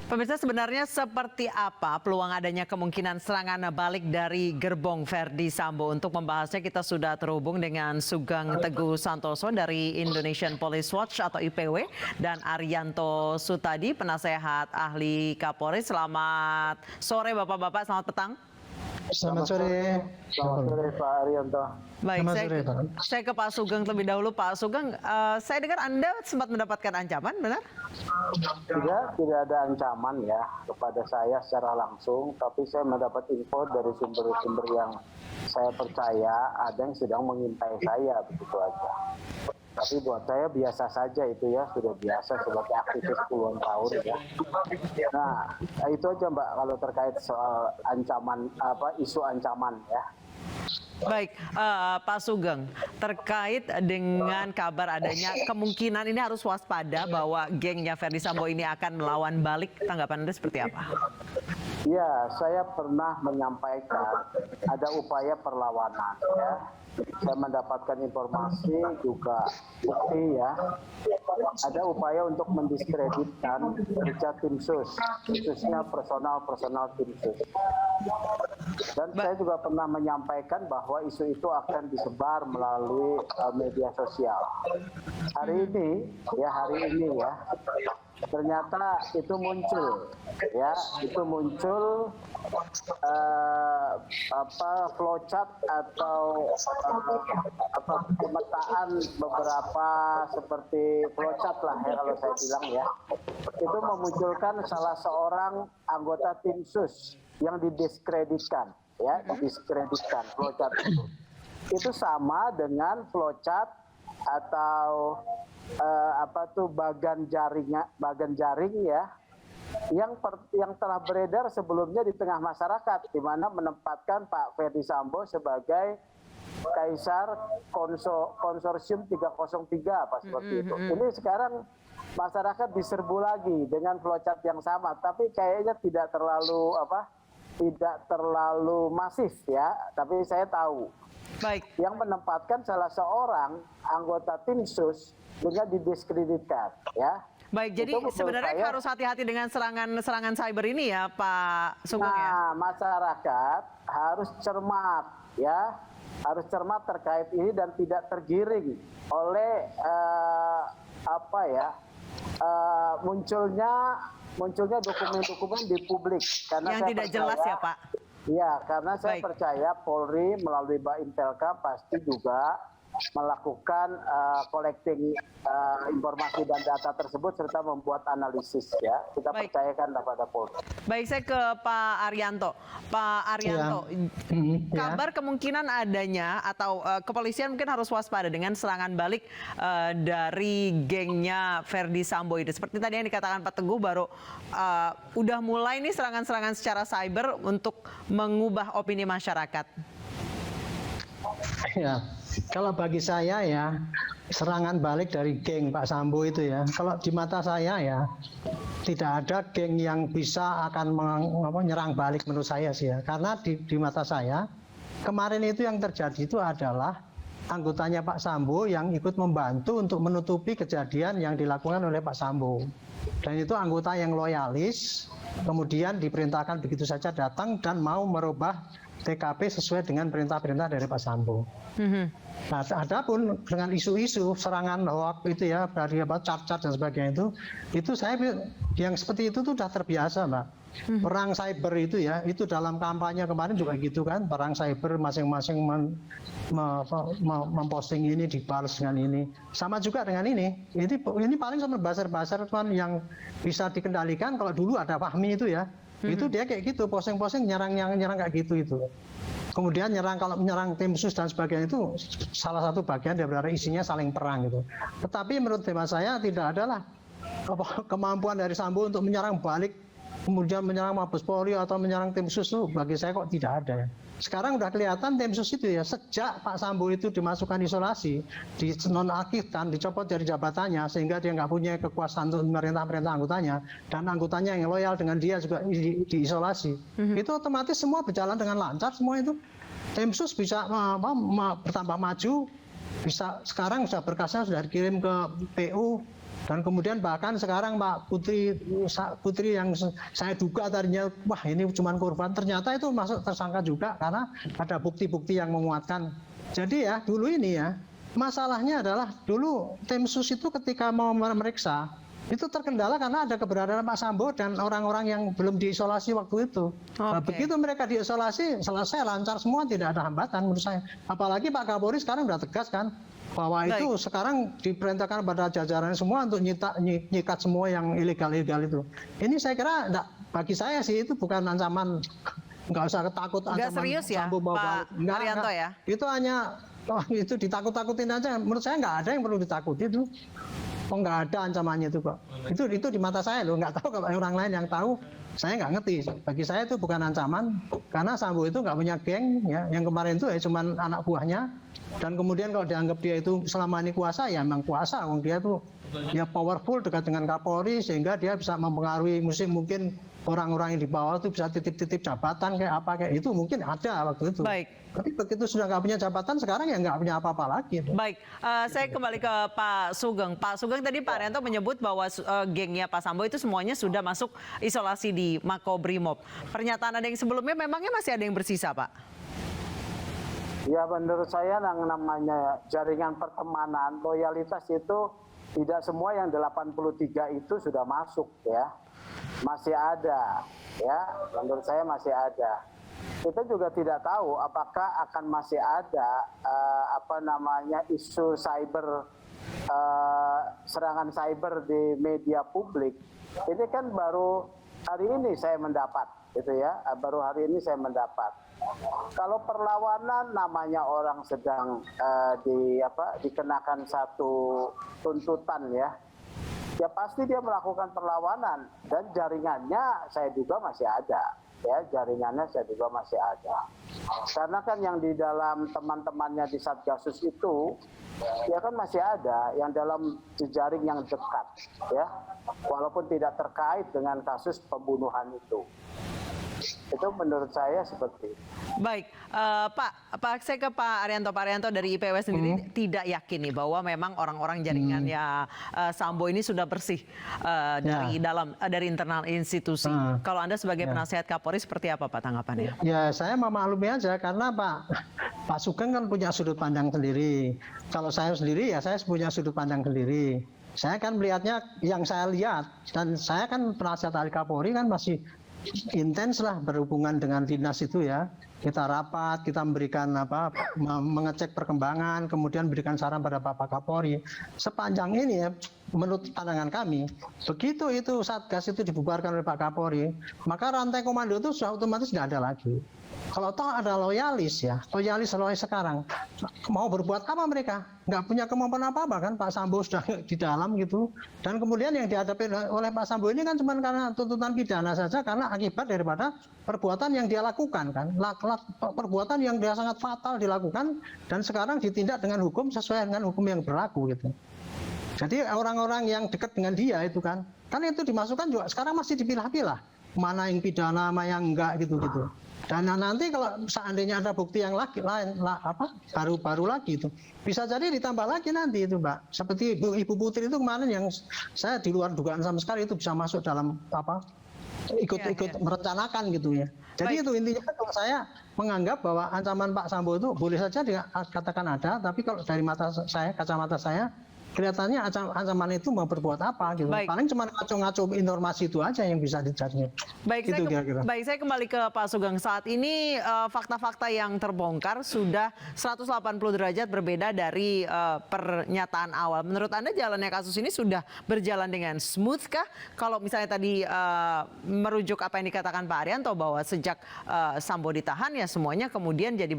Pemirsa, sebenarnya seperti apa peluang adanya kemungkinan serangan balik dari gerbong Verdi Sambo? Untuk membahasnya kita sudah terhubung dengan Sugeng Teguh Santoso dari Indonesian Police Watch atau IPW dan Arianto Sutadi, penasehat ahli Kapolri. Selamat sore Bapak-Bapak, selamat petang. Selamat sore. Selamat sore Pak Arianto. Baik, Selamat sore, Pak. saya ke Pak Sugeng terlebih dahulu. Pak Sugeng, saya dengar Anda sempat mendapatkan ancaman, benar? Tidak ada ancaman ya kepada saya secara langsung, tapi saya mendapat info dari sumber-sumber yang saya percaya ada yang sedang mengintai saya, begitu aja. Tapi buat saya biasa saja itu ya, sudah biasa sebagai aktivis puluhan tahun ya. Nah, itu aja Mbak kalau terkait soal ancaman, isu ancaman ya. Baik, Pak Sugeng, terkait dengan kabar adanya kemungkinan ini harus waspada bahwa gengnya Verdi Sambo ini akan melawan balik, tanggapan Anda seperti apa? Ya, saya pernah menyampaikan ada upaya perlawanan ya. Saya mendapatkan informasi juga bukti ya. Ada upaya untuk mendiskreditkan kerja tim sus, khususnya personal tim sus. Dan saya juga pernah menyampaikan bahwa isu itu akan disebar melalui media sosial. Hari ini ya, ternyata itu muncul flowchart atau pemetaan beberapa seperti flowchart lah ya kalau saya bilang ya, itu memunculkan salah seorang anggota tim sus yang didiskreditkan ya, didiskreditkan flowchart itu sama dengan flowchart atau bagan jaring ya yang telah beredar sebelumnya di tengah masyarakat, di mana menempatkan Pak Verdi Sambo sebagai kaisar konsorsium 303 seperti itu. Ini sekarang masyarakat diserbu lagi dengan flowchart yang sama, tapi kayaknya tidak terlalu masif ya, tapi saya tahu. Baik. Yang menempatkan salah seorang anggota tim sus dengan didiskreditkan ya. Baik, jadi sebenarnya harus hati-hati dengan serangan cyber ini ya Pak Sugeng ya. Nah, masyarakat harus cermat ya, harus cermat terkait ini dan tidak tergiring oleh munculnya dokumen-dokumen di publik karena yang tidak jelas ya Pak. Iya, karena saya percaya Polri melalui Baintelka pasti juga melakukan collecting informasi dan data tersebut serta membuat analisis ya. Kita percayakan kepada Polri. Baik, saya ke Pak Arianto. Pak Arianto, kabar kemungkinan adanya atau kepolisian mungkin harus waspada dengan serangan balik dari gengnya Verdi Sambo itu. Seperti tadi yang dikatakan Pak Teguh, baru udah mulai nih serangan-serangan secara cyber untuk mengubah opini masyarakat. Ya, kalau bagi saya ya, serangan balik dari geng Pak Sambo itu ya, kalau di mata saya ya, tidak ada geng yang bisa akan menyerang balik menurut saya sih ya. Karena di mata saya, kemarin itu yang terjadi itu adalah anggotanya Pak Sambo yang ikut membantu untuk menutupi kejadian yang dilakukan oleh Pak Sambo. Dan itu anggota yang loyalis, kemudian diperintahkan begitu saja datang dan mau merubah TKP sesuai dengan perintah-perintah dari Pak Sambo. Nah, adapun dengan isu-isu serangan hoax itu ya, dari cat-cat dan sebagainya itu saya yang seperti itu tuh sudah terbiasa, Mbak. Perang cyber itu ya, itu dalam kampanye kemarin juga gitu kan, perang cyber masing-masing memposting ini dibalas dengan ini. Sama juga dengan ini paling sama buzzer-buzzer yang bisa dikendalikan. Kalau dulu ada Fahmi itu ya. Itu dia kayak gitu, posting-posting nyerang kayak gitu itu. Kemudian kalau menyerang tim sus dan sebagainya itu salah satu bagian dari isinya saling perang gitu. Tetapi menurut tema saya tidak adalah kemampuan dari Sambo untuk menyerang balik, kemudian menyerang Mabes Polri atau menyerang tim sus itu bagi saya kok tidak ada ya. Sekarang udah kelihatan tim sus itu ya, sejak Pak Sambo itu dimasukkan isolasi, dinonaktifkan, dicopot dari jabatannya sehingga dia nggak punya kekuasaan untuk merintah anggotanya, dan anggotanya yang loyal dengan dia juga diisolasi. Itu otomatis semua berjalan dengan lancar semua itu. Tim sus bisa bertambah maju, bisa sekarang berkasnya sudah dikirim ke PU, Dan kemudian bahkan sekarang Pak Putri yang saya duga tadinya, wah ini cuma korban, ternyata itu masuk tersangka juga karena ada bukti-bukti yang menguatkan. Jadi ya dulu ini ya, masalahnya adalah dulu tim sus itu ketika mau memeriksa, itu terkendala karena ada keberadaan Pak Sambo dan orang-orang yang belum diisolasi waktu itu. Nah, begitu mereka diisolasi, selesai lancar semua, tidak ada hambatan menurut saya. Apalagi Pak Kapolri sekarang sudah tegas kan, bahwa itu sekarang diperintahkan pada jajaran semua untuk nyikat semua yang ilegal-ilegal itu. Ini saya kira bagi saya sih itu bukan ancaman, nggak usah ketakut ancaman serius ya, Sambo bawa Pak Arianto ya? Itu hanya itu ditakut-takutin aja. Menurut saya nggak ada yang perlu ditakuti itu. Oh nggak ada ancamannya itu kok. Itu di mata saya loh, nggak tahu kalau orang lain yang tahu. Saya nggak ngerti. Bagi saya itu bukan ancaman karena Sambo itu nggak punya geng ya. Yang kemarin itu ya cuma anak buahnya. Dan kemudian kalau dianggap dia itu selama ini kuasa, ya memang kuasa. Dia tuh ya powerful, dekat dengan Kapolri sehingga dia bisa mempengaruhi mungkin orang-orang yang di bawah itu bisa titip-titip jabatan kayak apa kayak itu mungkin ada waktu itu. Baik. Tapi begitu sudah nggak punya jabatan sekarang ya nggak punya apa-apa lagi. Baik, saya kembali ke Pak Sugeng. Pak Sugeng tadi Pak Arianto menyebut bahwa gengnya Pak Sambo itu semuanya sudah masuk isolasi di Makobrimob. Pernyataan ada yang sebelumnya memangnya masih ada yang bersisa, Pak? Ya menurut saya yang namanya jaringan pertemanan, loyalitas itu tidak semua yang 83 itu sudah masuk ya. Masih ada ya, menurut saya masih ada. Kita juga tidak tahu apakah akan masih ada isu cyber, serangan cyber di media publik. Ini kan baru hari ini saya mendapat gitu ya, baru hari ini saya mendapat. Kalau perlawanan namanya orang sedang dikenakan satu tuntutan ya pasti dia melakukan perlawanan dan jaringannya saya duga masih ada ya, jaringannya saya duga masih ada. Karena kan yang di dalam teman-temannya di Satgasus itu ya kan masih ada yang dalam jejaring yang dekat ya, walaupun tidak terkait dengan kasus pembunuhan itu. Itu menurut saya seperti itu. Baik, Pak, saya ke Pak Arianto. Pak Arianto dari IPW sendiri tidak yakin nih bahwa memang orang-orang jaringannya Sambo ini sudah bersih dari internal institusi. Kalau Anda sebagai penasihat Kapolri seperti apa Pak tanggapannya? Ya saya memaklumi aja karena Pak Sugeng kan punya sudut pandang sendiri. Kalau saya sendiri ya saya punya sudut pandang sendiri. Saya kan melihatnya yang saya lihat dan saya kan penasihat ahli Kapolri kan masih intens lah berhubungan dengan dinas itu ya. Kita rapat, kita memberikan mengecek perkembangan, kemudian berikan saran pada Bapak Kapolri. Sepanjang ini ya, menurut pandangan kami, begitu itu Satgas itu dibubarkan oleh Pak Kapolri, maka rantai komando itu sudah otomatis tidak ada lagi. Kalau toh ada loyalis sekarang, mau berbuat apa mereka? Nggak punya kemampuan apa-apa kan, Pak Sambo sudah di dalam gitu. Dan kemudian yang dihadapi oleh Pak Sambo ini kan cuma karena tuntutan pidana saja, karena akibat daripada perbuatan yang dia lakukan kan. Perbuatan yang dia sangat fatal dilakukan, dan sekarang ditindak dengan hukum sesuai dengan hukum yang berlaku gitu. Jadi orang-orang yang dekat dengan dia itu kan itu dimasukkan juga sekarang masih dipilah-pilah. Mana yang pidana, mana yang enggak gitu-gitu. Dan nanti kalau seandainya ada bukti yang baru lagi itu bisa jadi ditambah lagi nanti itu Mbak. Seperti Ibu Putri itu kemarin yang saya di luar dugaan sama sekali itu bisa masuk dalam ikut merencanakan gitu ya. Jadi itu intinya kalau saya menganggap bahwa ancaman Pak Sambo itu boleh saja dikatakan ada, tapi kalau dari kacamata saya kelihatannya ancaman itu mau berbuat apa gitu. Paling cuma ngaco-ngaco informasi itu aja yang bisa dicari. Baik, gitu, saya kembali ke Pak Sugeng. Saat ini fakta-fakta yang terbongkar sudah 180 derajat berbeda dari pernyataan awal. Menurut Anda jalannya kasus ini sudah berjalan dengan smooth kah? Kalau misalnya tadi merujuk apa yang dikatakan Pak Arianto bahwa sejak Sambo ditahan ya semuanya kemudian jadi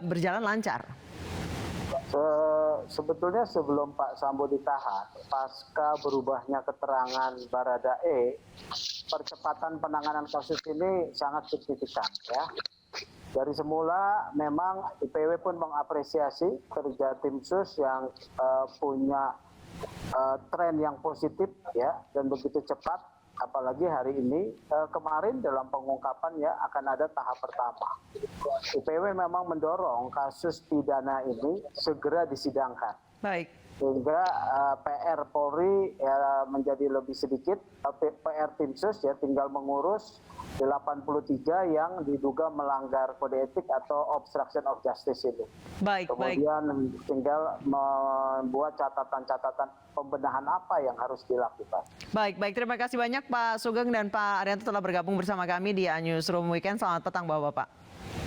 berjalan lancar. Sebetulnya sebelum Pak Sambo ditahan, pasca berubahnya keterangan Baradae, percepatan penanganan kasus ini sangat signifikan ya. Dari semula memang IPW pun mengapresiasi kerja tim sus yang punya tren yang positif ya dan begitu cepat. Apalagi hari ini, kemarin dalam pengungkapan ya akan ada tahap pertama. IPW memang mendorong kasus pidana ini segera disidangkan. Baik. sehingga PR Polri ya menjadi lebih sedikit, PR Timsus ya tinggal mengurus 83 yang diduga melanggar kode etik atau obstruction of justice itu. Baik, Kemudian tinggal membuat catatan-catatan pembenahan apa yang harus dilakukan. Baik, terima kasih banyak Pak Sugeng dan Pak Arianto telah bergabung bersama kami di Newsroom Weekend. Selamat petang Bapak-Bapak.